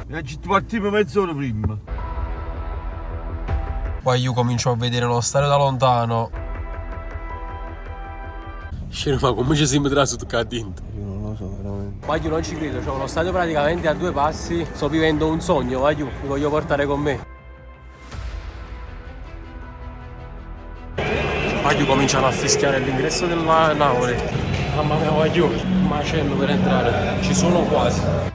Ci partiamo mezz'ora prima. Poi io comincio a vedere lo stadio da lontano. Sceno, ma come ci si metterà su qua dentro? Io non lo so, veramente. Ma io non ci credo, c'ho uno stadio praticamente a 2 passi. Sto vivendo un sogno, ma io mi voglio portare con me. Maglio cominciano a fischiare all'ingresso della Napoli. Mamma mia, voglio un macello per entrare. Ci sono quasi.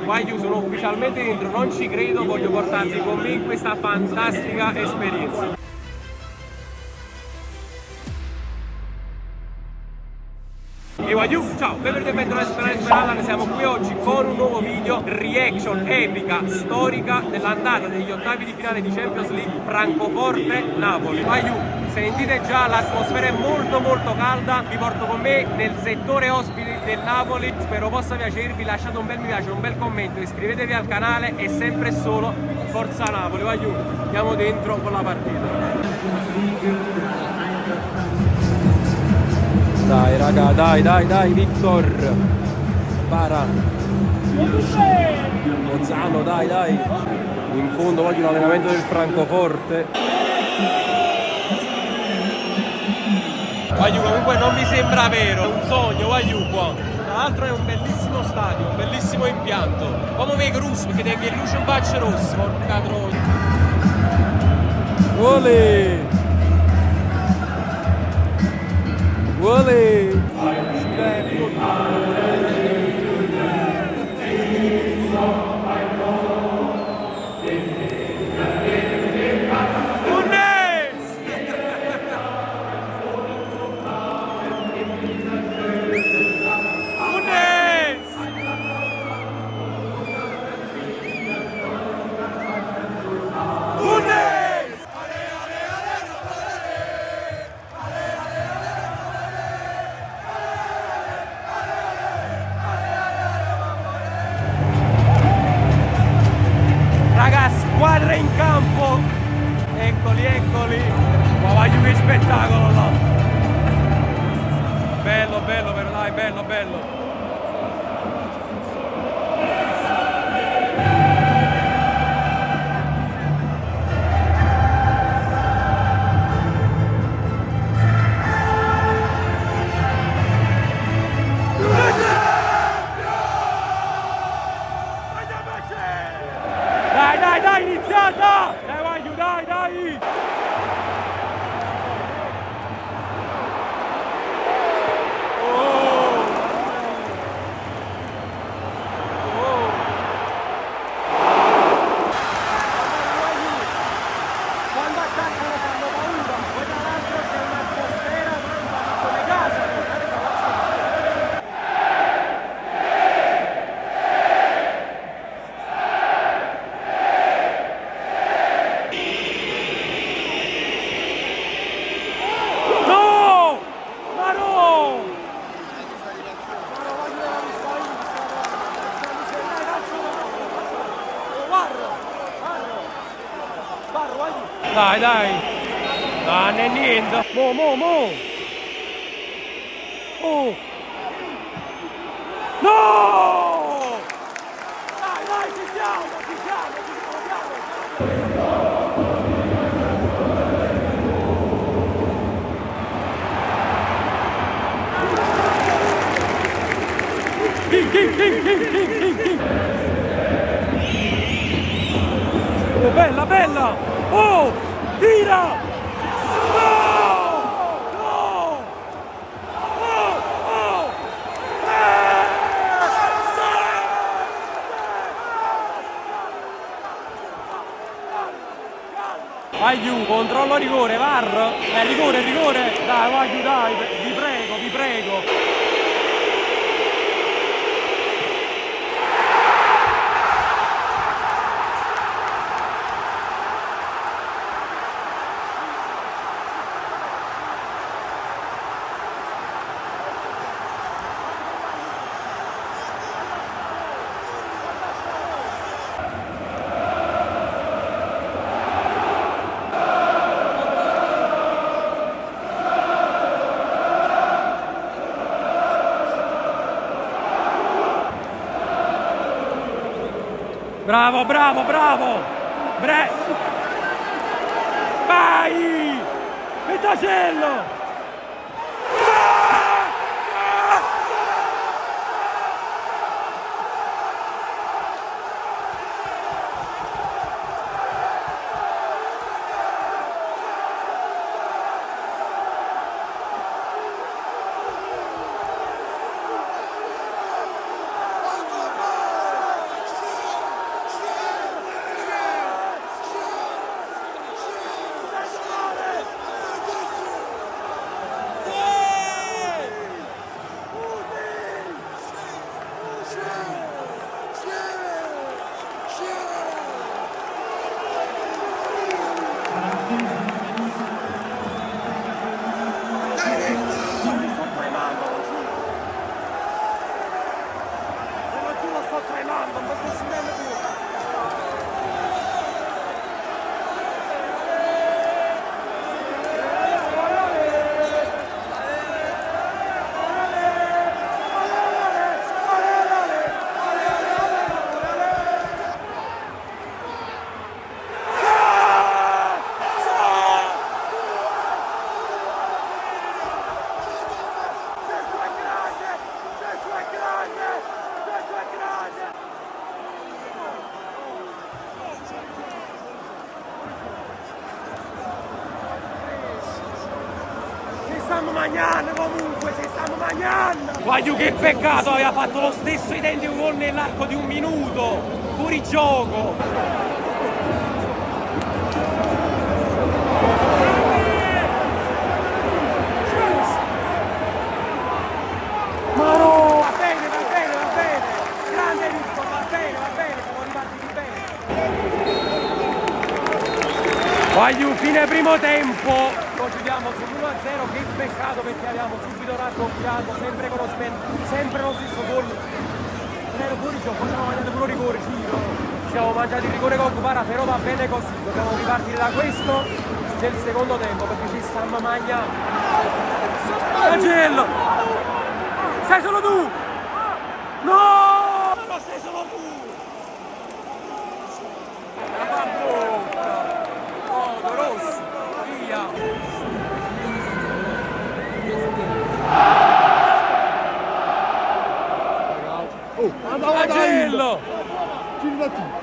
Guaglio, sono ufficialmente dentro, non ci credo, voglio portarvi con me in questa fantastica esperienza. E Wagyu, ciao, benvenuti e bentornati su canale Speralla, siamo qui oggi con un nuovo video reaction epica, storica dell'andata degli ottavi di finale di Champions League Francoforte-Napoli. Wagyu, sentite già, l'atmosfera è molto calda, vi porto con me nel settore ospiti del Napoli, spero possa piacervi, lasciate un bel mi piace, un bel commento, iscrivetevi al canale e sempre e solo Forza Napoli. Wagyu, andiamo dentro con la partita. Dai raga, dai, Victor Para Lozano, dai. In fondo voglio l'allenamento del Francoforte. Wagyu, comunque non mi sembra vero, è un sogno Wagyu qua. Tra l'altro è un bellissimo stadio, un bellissimo impianto. Come me Cruz, perché tiene che luce un bacce rosso, porca troia. Olè! Olè! Squadra in campo, eccoli, ma voglio che spettacolo là, bello però dai, bello. Dai, iniziata! Dai, Wagyu, dai! Quando attaccano fanno paura, poi tra l'altro c'è un'atmosfera come casa. Dai, non è niente. Mo. Oh. No! Dai, ci siamo. King. Oh, bella! Oh! Tira! No! Wagyu, controllo rigore, VAR! Rigore! Dai, Wagyu, dai, vi prego! Bravo, bravo, bravo! Vai! Petacello! Stiamo mangiando comunque, ci stiamo mangiando! Guagliù che peccato, aveva fatto lo stesso identico gol nell'arco di un minuto! Fuori gioco! Ma no! Va bene, va bene, va bene! Grande Vitto, va bene, siamo ripartiti bene! Guagliù, fine primo tempo! Lo chiudiamo sull'1-0, che peccato perché abbiamo subito raddoppiato, sempre con lo sempre lo stesso gol. Non ero fuori gioco, abbiamo mangiato pure rigore, Ciro. Ci siamo mangiati il rigore con Cupara, però va bene così. Dobbiamo ripartire da questo del secondo tempo perché ci stiamo mangiando. Angelo! Sei solo tu! No! Non sei solo tu! La bocca! Oh, Rossi! Via! Oh, Angelo! Girati!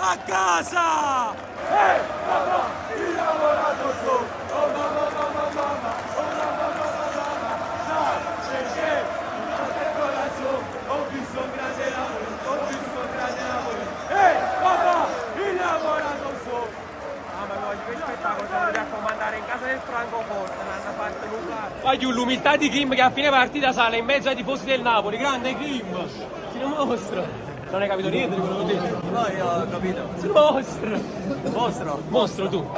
A casa! Mamma, il lavorato su! Oh mamma, mamma, mamma! Oh mamma, mamma, mamma! Sai perché? Perché lassù ho visto un grande lavoro! Ho visto un grande lavoro! Papà, il lavorato su! Mamma mia, che spettacolo! Siamo venuti a comandare in casa del Francoforte, non hanno fatto nulla! Voglio l'umiltà di Kim che a fine partita sale in mezzo ai tifosi del Napoli! Grande Kim! Ci dimostra! Non hai capito niente di quello che ho detto? No, io ho capito. Si mostra! Mostro. Mostro tu!